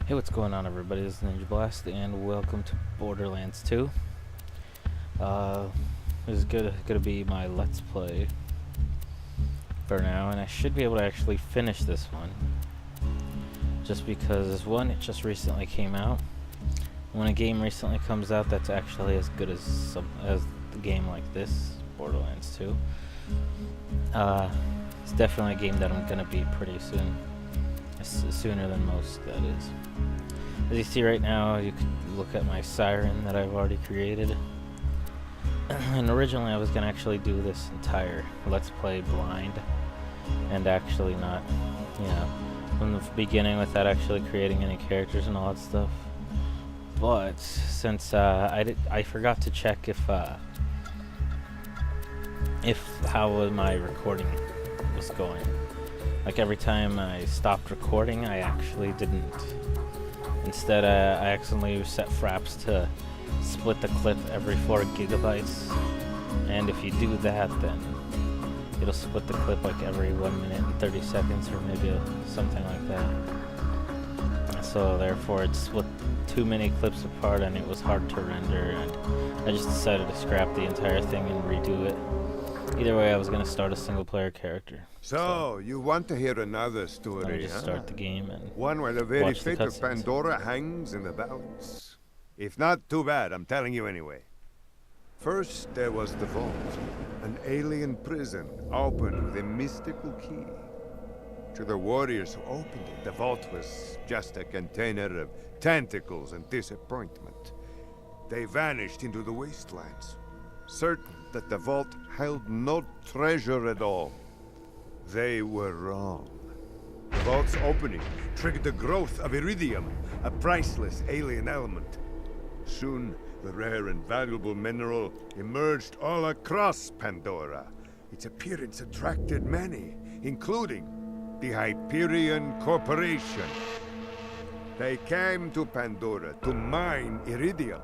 Hey, what's going on, everybody? This is Ninja Blast, and welcome to Borderlands 2. This is gonna be my Let's Play for now, and I should be able to actually finish this one. Just because, one, it just recently came out. When a game recently comes out that's actually as good as the game like this, Borderlands 2, it's definitely a game that I'm gonna beat pretty soon. Sooner than most, that is. As you see right now, you can look at my siren that I've already created. And originally I was going to actually do this entire Let's Play blind, and actually not, from the beginning without actually creating any characters and all that stuff. But since I forgot to check if how my recording was going. Like every time I stopped recording, I actually didn't. Instead, I accidentally set fraps to split the clip every 4 gigabytes. And if you do that, then it'll split the clip like every 1 minute and 30 seconds, or maybe something like that. So therefore, it split too many clips apart, and it was hard to render. And I just decided to scrap the entire thing and redo it. Either way, I was going to start a single-player character. So, you want to hear another story, Let me just start the game and one where the very watch the fate of cutscenes. Pandora hangs in the balance. If not, too bad, I'm telling you anyway. First, there was the vault, an alien prison opened with a mystical key. To the warriors who opened it, the vault was just a container of tentacles and disappointment. They vanished into the wastelands, certain that the vault held no treasure at all. They were wrong. The vault's opening triggered the growth of iridium, a priceless alien element. Soon, the rare and valuable mineral emerged all across Pandora. Its appearance attracted many, including the Hyperion Corporation. They came to Pandora to mine iridium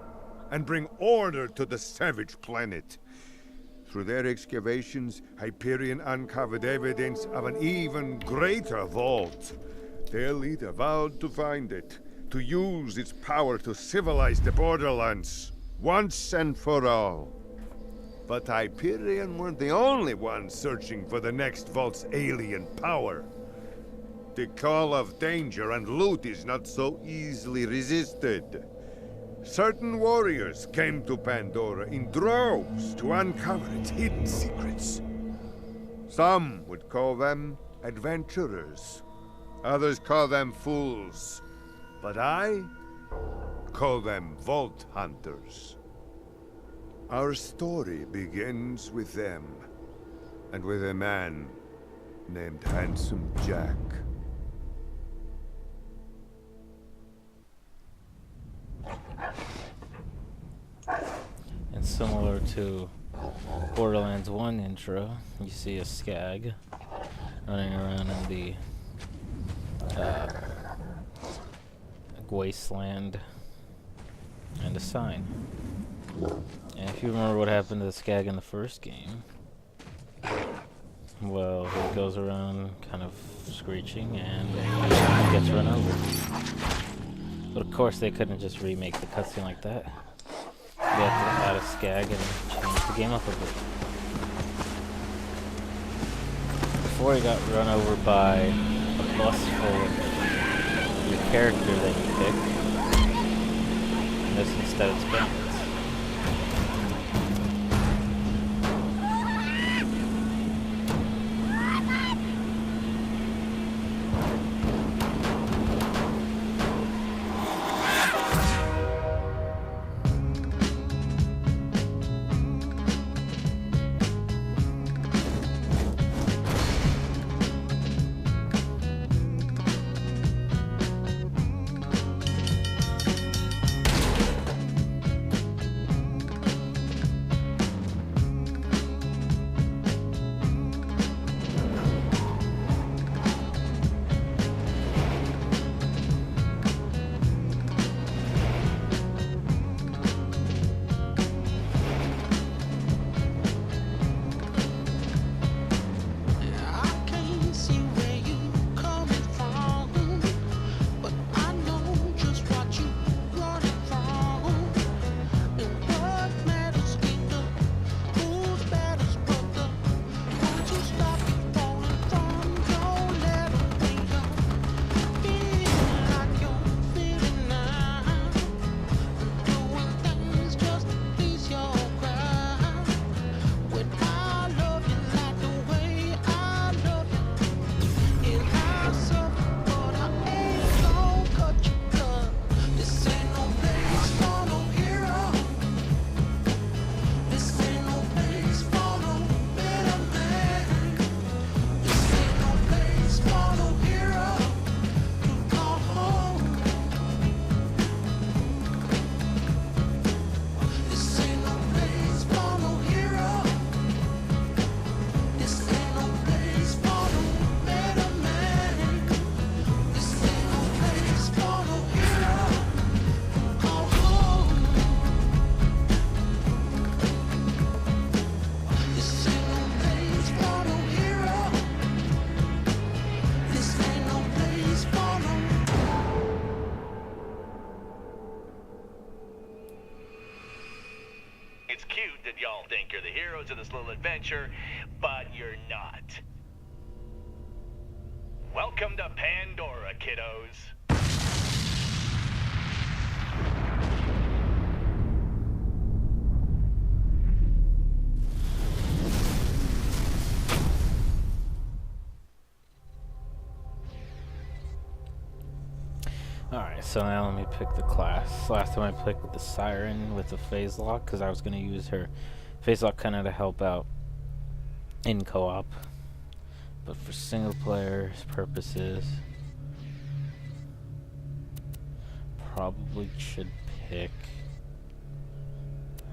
and bring order to the savage planet. Through their excavations, Hyperion uncovered evidence of an even greater vault. Their leader vowed to find it, to use its power to civilize the Borderlands, once and for all. But Hyperion weren't the only ones searching for the next vault's alien power. The call of danger and loot is not so easily resisted. Certain warriors came to Pandora in droves to uncover its hidden secrets. Some would call them adventurers. Others call them fools. But I call them vault hunters. Our story begins with them, and with a man named Handsome Jack. And similar to Borderlands 1 intro, you see a skag running around in the wasteland and a sign. And if you remember what happened to the skag in the first game, well, he goes around kind of screeching and gets run over. But of course they couldn't just remake the cutscene like that. They had to add a skag and change the game up a bit. Before he got run over by a bus full of your character that you pick, and this instead it's bandits. It's cute that y'all think you're the heroes of this little adventure, but you're not. Welcome to Pandora, kiddos. Alright, so now let me pick the class. Last time I played with the Siren with the phase lock, because I was going to use her phase lock kind of to help out in co-op. But for single player purposes, probably should pick...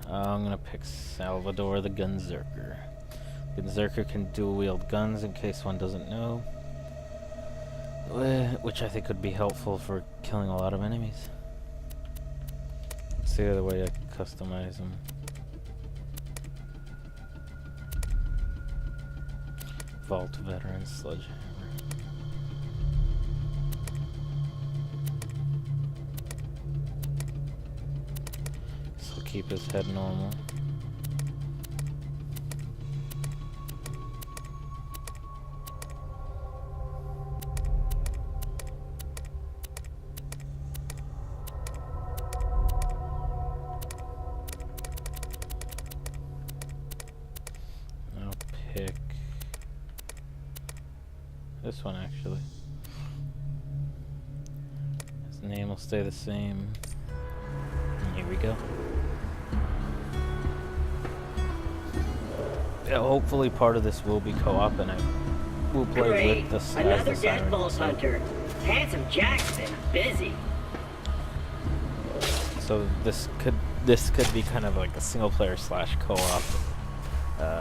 I'm going to pick Salvador the Gunzerker. Gunzerker can dual wield guns in case one doesn't know. Which I think would be helpful for killing a lot of enemies. That's the other way I can customize them. Vault Veteran Sledgehammer. So keep his head normal. Pick this one actually. His name will stay the same. And here we go. Yeah, hopefully part of this will be co-op and I will play with the another Siren. Deathbolt hunter. Handsome Jack's been busy. So this could be kind of like a single player / co-op.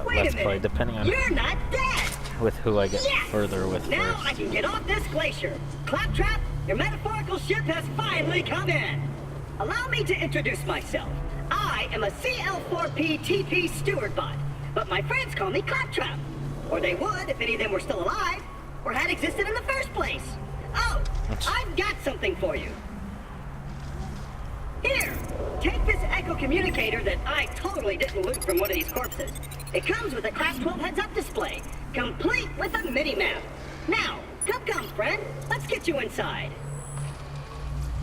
Let's play, depending on You're not dead. with who I get further with Now first. I can get off this glacier. Claptrap, your metaphorical ship has finally come in. Allow me to introduce myself. I am a CL4P TP steward bot, but my friends call me Claptrap. Or they would if any of them were still alive, or had existed in the first place. Oh, I've got something for you. Here, take this echo communicator that I totally didn't loot from one of these corpses. It comes with a Class 12 heads-up display, complete with a mini-map. Now, come, friend. Let's get you inside.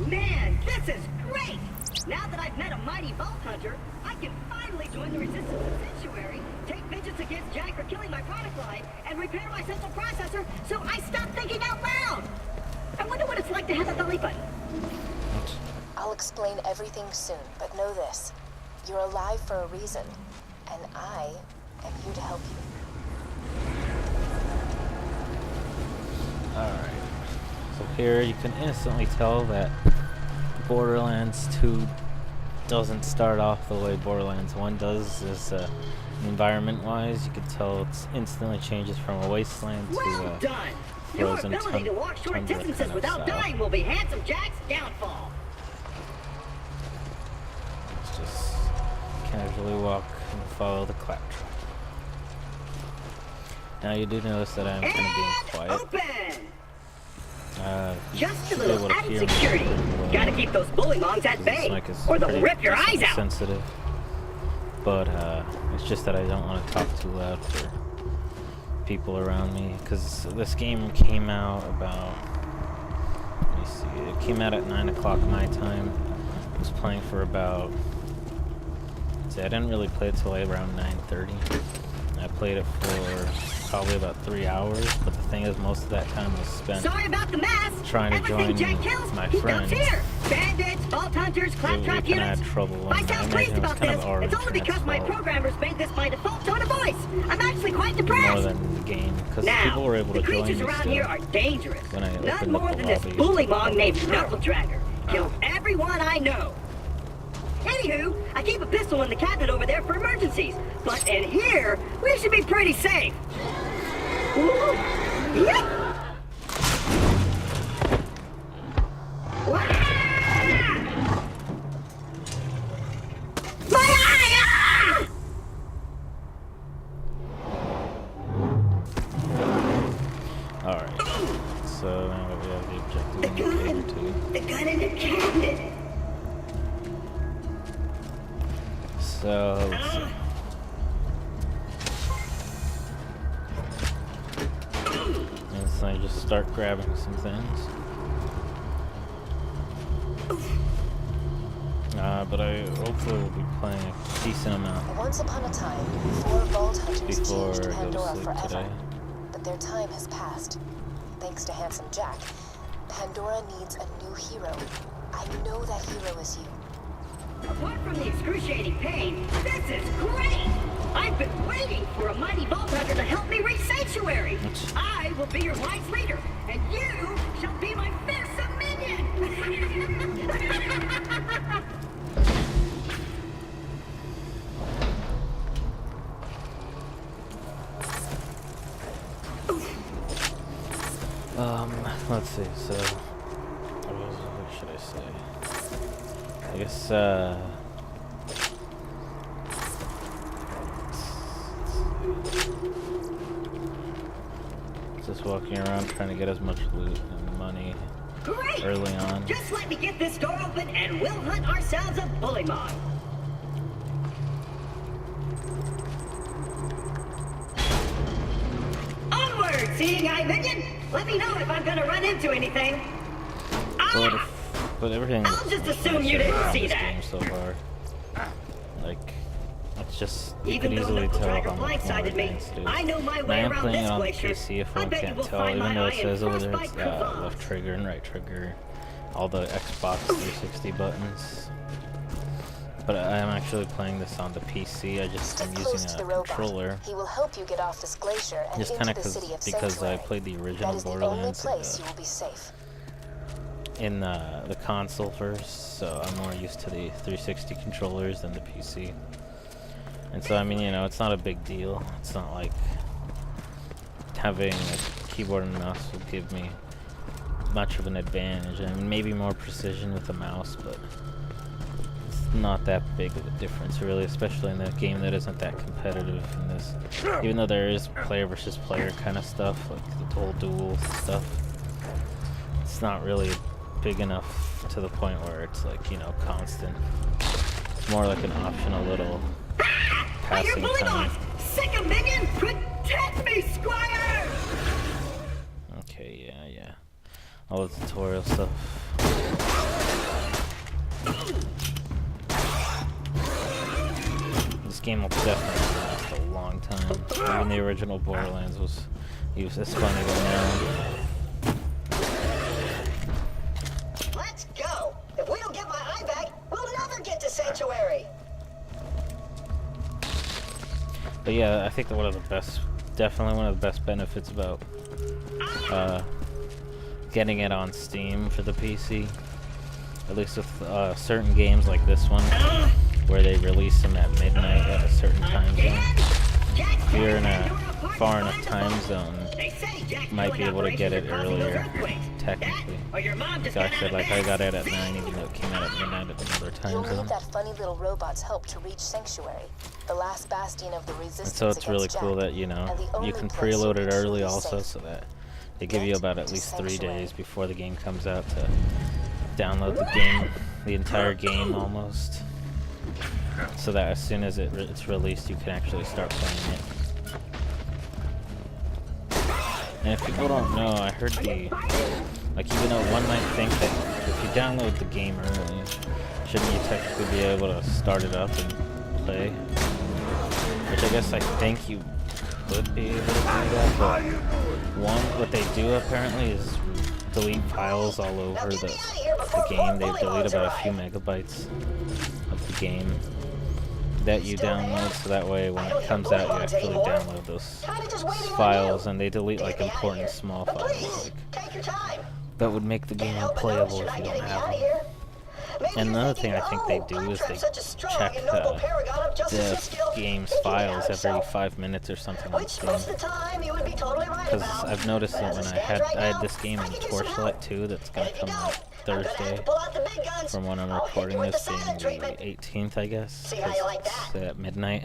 Man, this is great! Now that I've met a mighty Vault Hunter, I can finally join the resistance of Sanctuary, take vengeance against Jack for killing my product line, and repair my central processor so I stop thinking out loud! I wonder what it's like to have a belly button. I'll explain everything soon, but know this. You're alive for a reason, and I am here to help you. Alright. So here you can instantly tell that Borderlands 2 doesn't start off the way Borderlands 1 does. Is environment-wise, you can tell it instantly changes from a wasteland to Well done! Your frozen ability to walk short tundra distances kind of without style. dying will be Handsome Jack's downfall. Let's just casually walk and follow the Claptrap. Now you do notice that I'm kind of being quiet. Open! Just a should be little able to added hear me. security. Gotta keep those bullymongs at This bay, mic is or they'll pretty rip your eyes out. sensitive. But it's just that I don't want to talk too loud for people around me, because this game came out about, let me see, it came out at 9 o'clock my time. I was playing for about, see, I didn't really play it till around 9:30. I played it for probably about 3 hours, but the thing is, most of that time was spent Sorry about the mess. trying to Everything join Jack kills, my he friends. dumps here. Bandits, Vault Hunters, We Claptrap kind of units. had trouble, If I and I sound imagine pleased it was about kind this, of our it's only because my fault programmers made this my default tone of voice. I'm actually quite more depressed. than the game, because Now, people were able the to join creatures me around still. here are dangerous. When I None opened more up the than this lobby. bullymong named Knuckle Dragger. Killed everyone I know. Anywho, I keep a pistol in the cabinet over there for emergencies. But in here, we should be pretty safe. Ooh. Yep. Wah! My eye! Ah! Alright, so now we have the objective indicator too. The gun in the cabinet. So let's see. And so I just start grabbing some things. But I hopefully will be playing a decent amount Once upon a time, 4 Vault Hunters before changed I go to Pandora sleep forever. today. But their time has passed. Thanks to Handsome Jack, Pandora needs a new hero. I know that hero is you. Apart from the excruciating pain, this is great! I've been waiting for a mighty Vault Hunter to help me reach Sanctuary! I will be your wise leader, and you shall be my fearsome minion! Let's see, so what should I say? I guess, just walking around trying to get as much loot and money Great! early on. Just let me get this door open and we'll hunt ourselves a bully mod. Onward, seeing eye minion! Let me know if I'm gonna run into anything. But everything I'll just that's assume nice you didn't about see this that. game so far. Like, it's just, you Even could though easily Knuckle tell Dragger how much more blindsided me, advanced it is. I know my And I way am around playing it this on glacier. PC if I one bet you can't will tell, find even my though it eye in says over there frostbite it's crevasse. left trigger and right trigger, all the Xbox 360 buttons. But I am actually playing this on the PC. I just am Stick close using to a the robot. controller. He will help you get off this glacier and Just into kind of the city of because I Sanctuary. played the That original is the only Borderlands place you will be safe. in the console first, so I'm more used to the 360 controllers than the PC. And so, I mean, you know, it's not a big deal. It's not like having a keyboard and mouse will give me much of an advantage. I mean, maybe more precision with the mouse, but it's not that big of a difference, really, especially in a game that isn't that competitive in this. Even though there is player versus player kind of stuff, like the whole duel stuff, it's not really big enough to the point where it's like, you know, constant. It's more like an optional little passing time. Sick of minion! Protect me, Squire! Okay, yeah. All the tutorial stuff. This game will definitely last a long time. Even the original Borderlands was as funny as now. Let's go! If we don't get my eye back, we'll never get to Sanctuary! But yeah, I think that definitely one of the best benefits about getting it on Steam for the PC, at least with certain games like this one, where they release them at midnight at a certain time zone. If you're in a far enough time zone, you might be able to get it earlier, technically. Gotcha, like I got it at 9, even though it came out at midnight at another time You'll zone. need that funny little robot's help to reach Sanctuary, the last bastion of the resistance. And so it's really against cool Jack, that, you know, and the you only can place you'll preload it be early truly also, safe. so that they give you Get about at to least 3 Sanctuary. days before the game comes out to download the game, the entire game almost, so that as soon as it's released, you can actually start playing it. And if people don't know, I heard even though one might think that if you download the game early, shouldn't you technically be able to start it up and play? Which I guess I think you could be able to do that, but what they do apparently is delete files all over the game. They delete about a few megabytes of the game that you download, so that way when it comes out you actually download those files, and they delete like important small files that would make the game unplayable if you don't have them. And another thing I think they do is they check the game's files every 5 minutes or something on Steam. Because I've noticed that when I had this game in Torchlight 2 that's going to come out Thursday, from when I'm recording this, being the 18th, I guess, 'cause it's at midnight.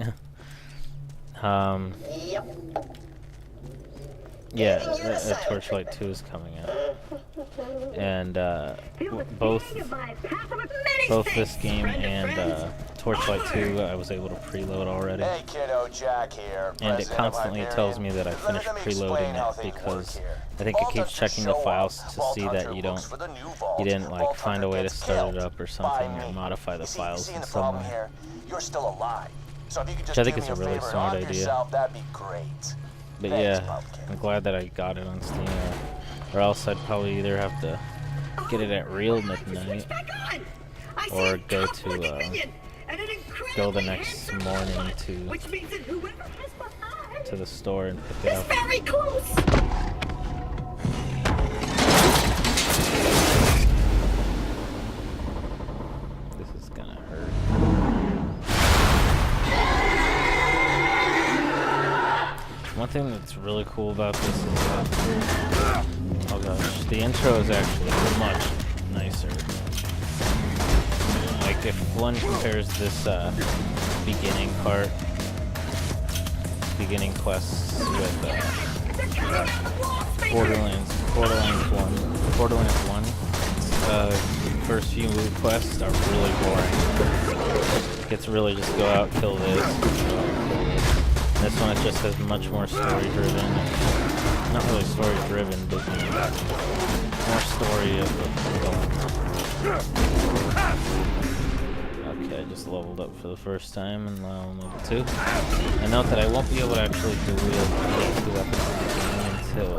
Yeah, Torchlight 2 is coming out. And Feel the both sting of my path of many this things, game friend of and friends. Torchlight 2, Onward! I was able to preload already. Hey kiddo, Jack here. And it president of constantly tells me Hyperion. that I finished Let me explain preloading how it things because work here. I think it Vault keeps Hunters checking the show files up. to Vault see Hunter that you looks for the new vault. you didn't like Vault find a Hunter way to gets start it killed up or by something or me. modify the You see files the in problem some way. here? You're still alive. So if you could just Which I think do is me a really favor and smart arm idea. yourself, that'd be great. But Thanks, yeah, Pumpkin. I'm glad that I got it on Steam, or else I'd probably either have to get it at real midnight or go to go the next morning to the store and pick it up. Very close. This is gonna hurt. One thing that's really cool about this is that, oh gosh, the intro is actually much nicer. Like if one compares this beginning part, beginning quests with Borderlands 1, first few quests are really boring. It's really just go out, kill this, go out, kill this. This one it just has much more story driven. Not really story driven, but more story of what's going on. Okay, I just leveled up for the first time and now I'm level 2. I note that I won't be able to actually do wield the 2 weapons in the game until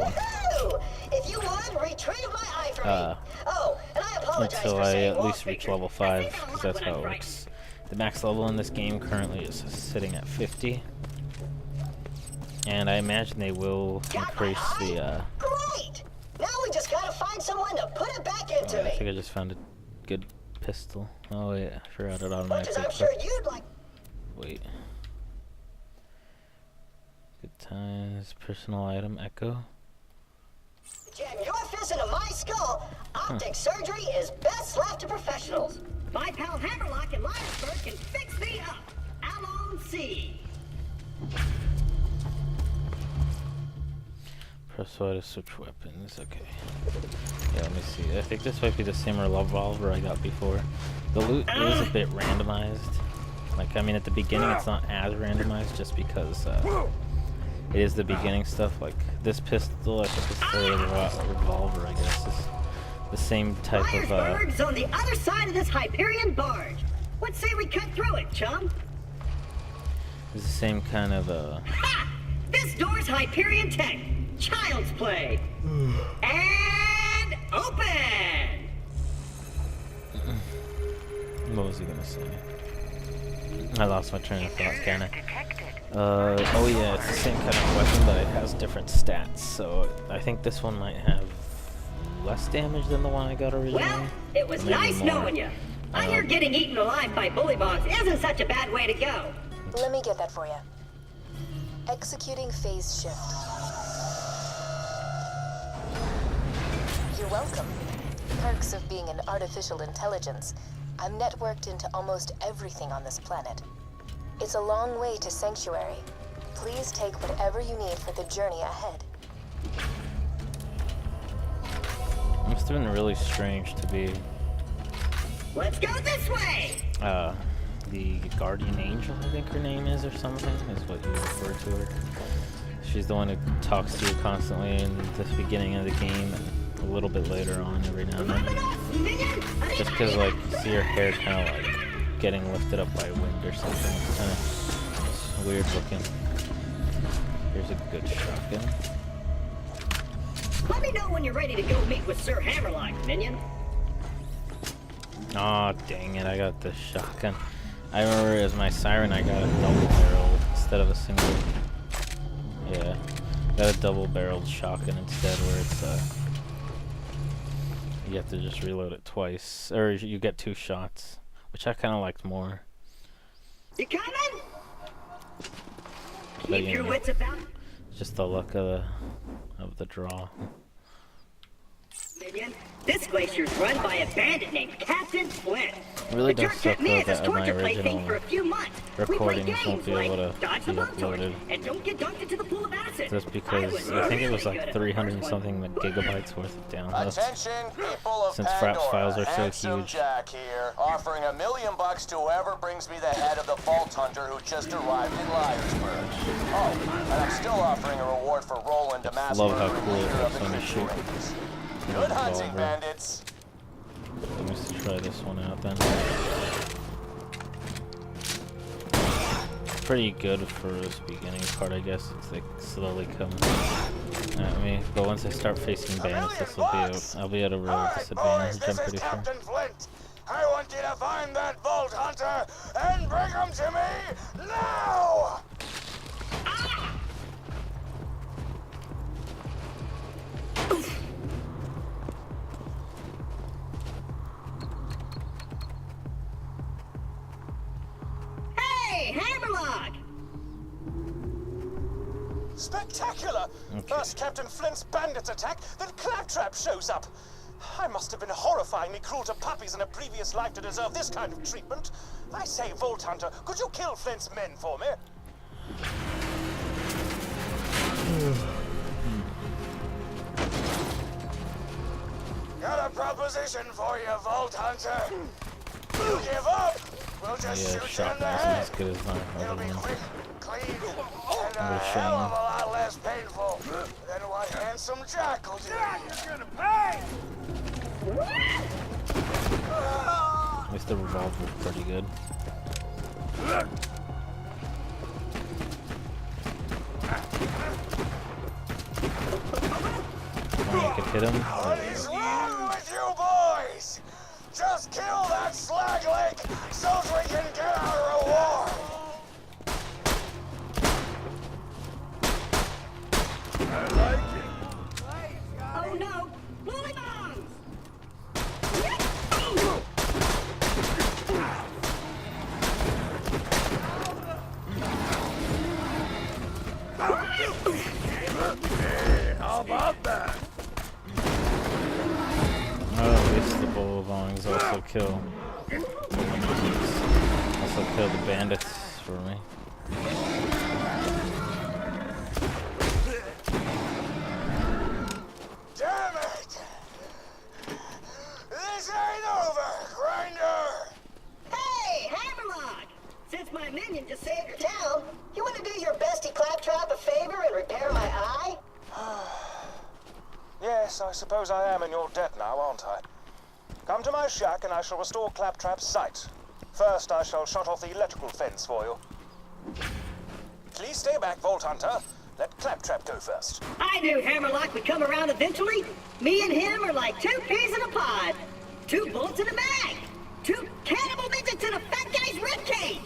If you would, retrieve my eye for me. Oh, and I apologize until for I saying at wall least reach picture. level 5, because that's how it works. The max level in this game currently is sitting at 50. And I imagine they will increase the, Great! Now we just gotta find someone to put it back into I me. think I just found a good pistol. Oh wait, I forgot it Much as automatically I'm sure equipped. you'd like. Wait. Good times, personal item, echo. Jam your fist into my skull. Optic surgery is best left to professionals. My pal Hammerlock in Lionsburg can fix me up. Alon C. Press Y to switch weapons, okay. Yeah, let me see. I think this might be the same revolver I got before. The loot is a bit randomized. Like, I mean, at the beginning it's not as randomized just because it is the beginning stuff. Like, this pistol, I think it's the revolver, I guess, is the same type of, Lionsburg's on the other side of this Hyperion barge. Let's say we cut through it, chum. it's the same kind of, Ha! This door's Hyperion tech. Child's play. And open! what was he gonna say? I lost my train of thought, kinda. Oh yeah, it's the same kind of weapon, but it has different stats, so I think this one might have less damage than the one I got originally. Well, it was Maybe nice more. knowing you. I hear getting eaten alive by bullybogs isn't such a bad way to go. Let me get that for you. Executing phase shift. You're welcome. Perks of being an artificial intelligence. I'm networked into almost everything on this planet. It's a long way to Sanctuary. Please take whatever you need for the journey ahead. It's been really strange to be Let's go this way! the guardian angel, I think her name is, or something, is what you refer to her. She's the one who talks to you constantly in the beginning of the game and a little bit later on every now and then. Just because, like, you see her hair kind of, like, getting lifted up by wind or something. It's kind of weird looking. Here's a good shotgun. Let me know when you're ready to go meet with Sir Hammerlock, minion. Aw, dang it, I got the shotgun. I remember as my siren, I got a double barrel instead of a single. Yeah, got a double barreled shotgun instead, where it's, you have to just reload it twice, or you get 2 shots, which I kind of liked more. You coming? But, Keep you your know, wits about. just the luck of the draw. Minion, this glacier's run by a bandit named Captain Flint. It really The does jerk suck kept me though as his that my torture plaything original for a few months. We played recordings won't games be able like to dodge the be blowtorch uploaded. and don't get dunked into the pool of acid. Just I because was I think it was really like good at the 300 first something one. gigabytes worth of downloads. Attention, people of Since Pandora. Fraps files are so Handsome huge. Jack here, offering $1 million to whoever brings me the head of the Vault Hunter who just arrived in Liarsburg. Oh, and I'm still offering a reward for Roland, a mass Love how murdering cool it leader of looks the when you Crimson shoot. Raiders. Good hunting, Revolver. bandits. Let me just try this one out then. Pretty good for this beginning part, I guess. It's like slowly coming at me. But once I start facing bandits, I'll be at a real disadvantage, I'm pretty sure. Captain Flint. I want you to find that Vault Hunter and bring him to me now! Hey, Hammerlock! Spectacular! Okay. First Captain Flint's bandits attack, then Claptrap shows up. I must have been horrifyingly cruel to puppies in a previous life to deserve this kind of treatment. I say, Vault Hunter, could you kill Flint's men for me? Got a proposition for you, Vault Hunter. You give up, we'll just Yeah, shoot you in shotgun's the not head. as good as my It'll other be one. quick, clean, and a Another hell of a shotgun. lot less painful than what Handsome Jack will do. You're gonna pay! At least the revolver's pretty good. I could hit him. What is wrong with you boys? Just kill that slag lake so we can get our reward. Oh no! Bully bombs! How about that? Oh, at least the bull bongs also kill the bandits for me. Damn it! This ain't over, Grinder! Hey, Hammerlock! Since my minion just saved your town, you want to do your bestie Claptrap a favor and repair my eye? Yes, I suppose I am in your debt now, aren't I? Come to my shack and I shall restore Claptrap's sight. First, I shall shut off the electrical fence for you. Please stay back, Vault Hunter. Let Claptrap go first. I knew Hammerlock would come around eventually. Me and him are like two peas in a pod. 2 bullets in a bag. 2 cannibal midgets in a fat guy's ribcage.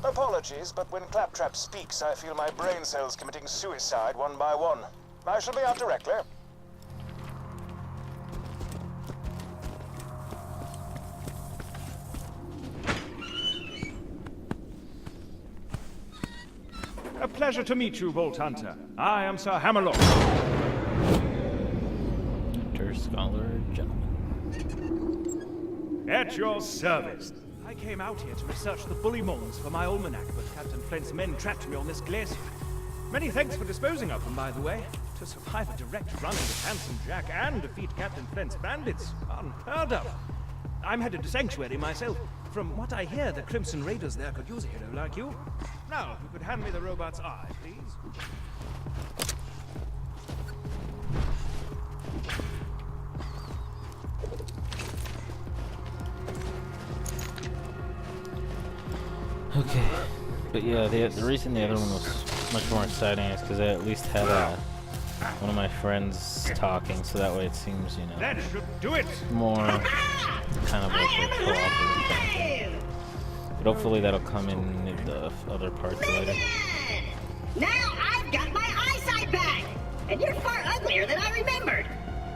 Apologies, but when Claptrap speaks, I feel my brain cells committing suicide one by one. I shall be out directly. A pleasure to meet you, Vault Hunter. I am Sir Hammerlock. Hunter, scholar, gentleman. At your service. I came out here to research the bully moles for my almanac, but Captain Flint's men trapped me on this glacier. Many thanks for disposing of them, by the way. To survive a direct run with Handsome Jack and defeat Captain Flint's bandits, unheard of. I'm headed to Sanctuary myself. From what I hear, the Crimson Raiders there could use a hero like you. Now, if you could hand me the robot's eye, please. Okay, but yeah, the reason the other one was much more exciting is because I at least had one of my friends talking, so that way it seems, you know, That should do it! more kind of like a cooperative thing. But hopefully that'll come in the other parts later. Minion! Now I've got my eyesight back! And you're far uglier than I remembered!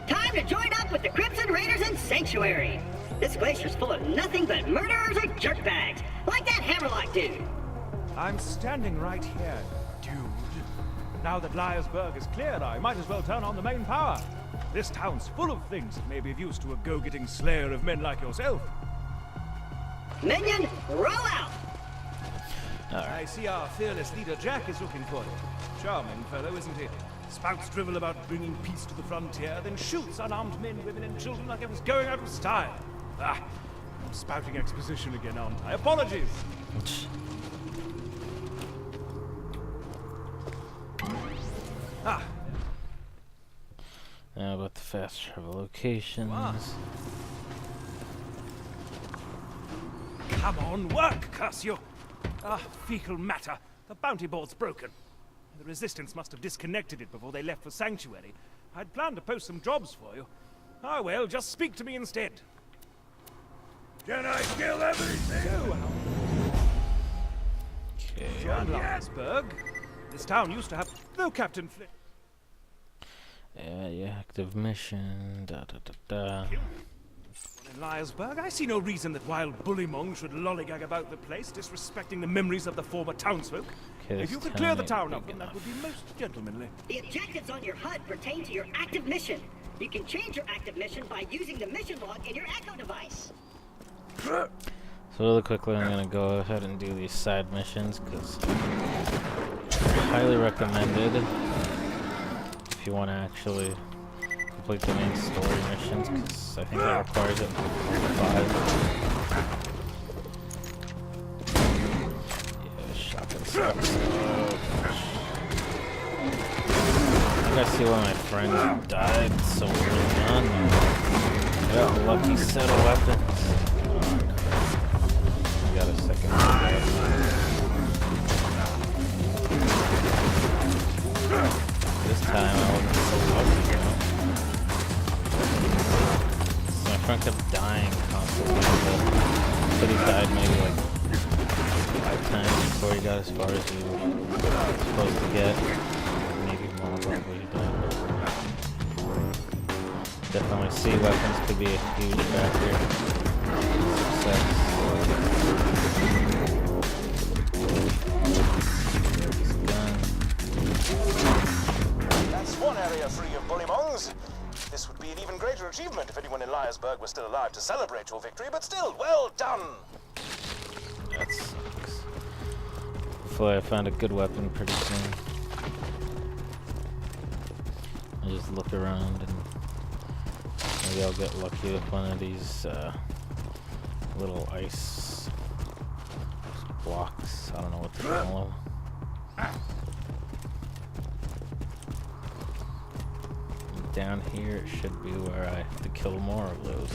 Time to join up with the Crimson Raiders in Sanctuary! This glacier's full of nothing but murderers or jerkbags, like that Hammerlock dude! I'm standing right here, dude. Now that Liarsburg is cleared, I might as well turn on the main power. This town's full of things that may be of use to a go-getting slayer of men like yourself. Minion, roll out! I see our fearless leader Jack is looking for you. Charming fellow, isn't he? Spouts drivel about bringing peace to the frontier, then shoots unarmed men, women, and children like it was going out of style. Ah, I'm spouting exposition again, aren't I? Apologies! Ah, Now about the fast travel locations. come on, work, curse you! Ah, fecal matter. The bounty board's broken. The Resistance must have disconnected it before they left for Sanctuary. I'd planned to post some jobs for you. Ah, well, just speak to me instead. Can I kill everything? Okay. John Liarsburg. This town used to have no Captain Flint. Yeah, active mission. Da da da da. In Liarsburg, I see no reason that wild bullymong should lollygag about the place, disrespecting the memories of the former townsfolk. Okay, If this you could town clear the ain't town big of them, that enough. would be most gentlemanly. The objectives on your HUD pertain to your active mission. You can change your active mission by using the mission log in your Echo device. So really quickly, I'm gonna go ahead and do these side missions because highly recommended if you want to actually complete the main story missions, because I think that requires it for 5. Yeah, shotgun sucks. I think I see why my friend died so early on. I got a lucky set of weapons. I got a second one. This time I wasn't so lucky, you know? So my friend kept dying constantly, but he died maybe like 5 times before he got as far as he was supposed to get. Maybe more probably he died. Definitely see weapons could be a huge factor in success. That's one area free of bullymongs. This would be an even greater achievement if anyone in Liarsburg was still alive to celebrate your victory, but still, well done! That sucks. Hopefully I find a good weapon pretty soon. I just look around and maybe I'll get lucky with one of these little ice blocks. I don't know what to call them. Down here it should be where I have to kill more of those.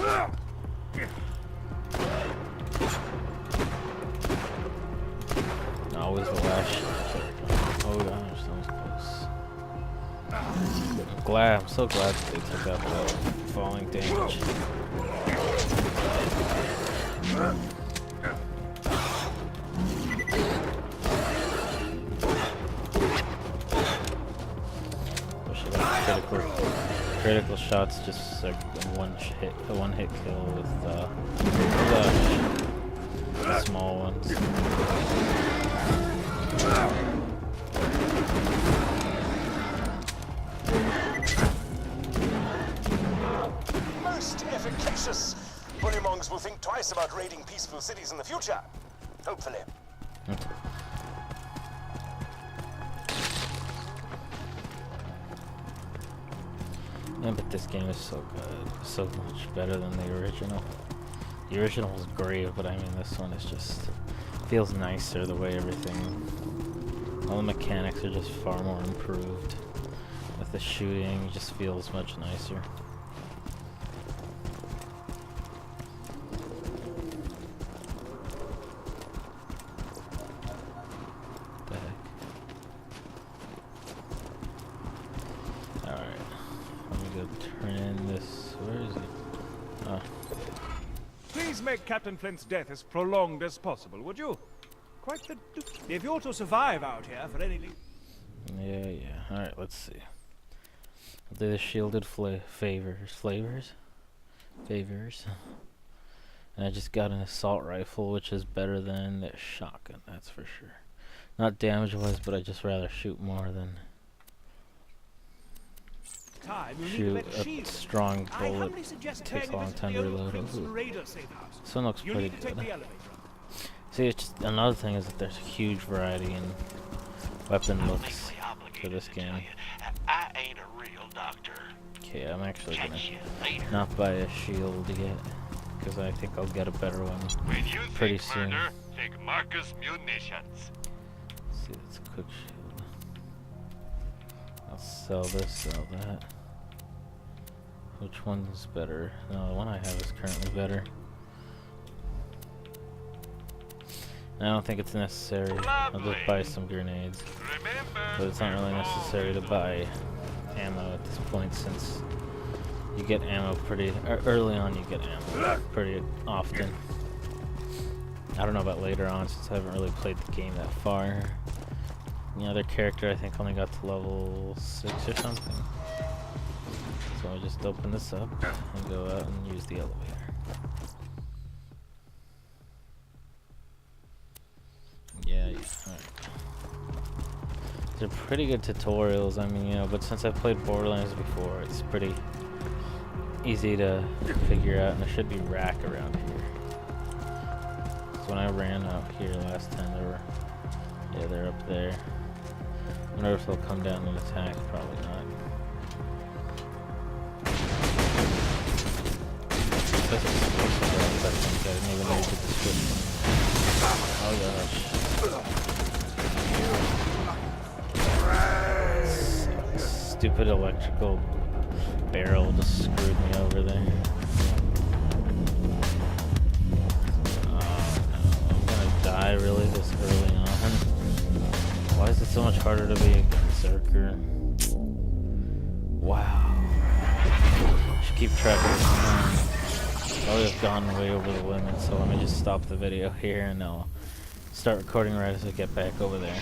Always the last shot. Oh gosh, that was close. I'm so glad that they took out the falling damage. Wish I got critical shots, just like a one hit kill with the small ones. Most efficacious! Bullymongs will think twice about raiding peaceful cities in the future. Hopefully. Yeah, but this game is so good. So much better than the original. The original was great, but I mean this one is just feels nicer the way everything, all the mechanics are just far more improved. With the shooting, it just feels much nicer. What the heck? Alright. Let me go turn in this. Where is it? Oh. Please make Captain Flint's death as prolonged as possible, would you? Quite the... If you're to survive out here for any... Yeah. Alright, let's see. I'll do the shielded favors. And I just got an assault rifle, which is better than the shotgun, that's for sure. Not damage-wise, but I just rather shoot more than time, you'll need shoot a better a shield. strong I bullet. humbly suggest Takes paying a long visit time the to old reload. Crimson Ooh. Raider safe house. This one looks You'll pretty need to take good. the elevator up. See, it's just, another thing is that there's a huge variety in weapon looks for this game. I ain't a real doctor. Okay, I'm actually gonna Catch you later. not buy a shield yet, because I think I'll get a better one When you pretty think soon. murder, think Marcus Munitions. Let's see, that's a quick shield. I'll sell this, sell that. Which one's better? No, the one I have is currently better. I don't think it's necessary. I'll just buy some grenades. But it's not really necessary to buy ammo at this point, since you get ammo pretty early on. You get ammo pretty often. I don't know about later on, since I haven't really played the game that far. The other character I think only got to level 6 or something. So I just open this up and go out and use the elevator. Yeah, alright. They're pretty good tutorials, I mean, you know, but since I've played Borderlands before, it's pretty easy to figure out, and there should be rack around here. So when I ran out here last time, there were, yeah, they're up there. I wonder if they'll come down and attack, probably not. It says explosive rounds, I think, I didn't even read the description. Oh gosh. Stupid electrical barrel just screwed me over there. Oh no, I'm gonna die really this early on. Why is it so much harder to be a berserker? Wow. I should keep track of this time. Probably have gone way over the limit, so let me just stop the video here and I'll start recording right as I get back over there.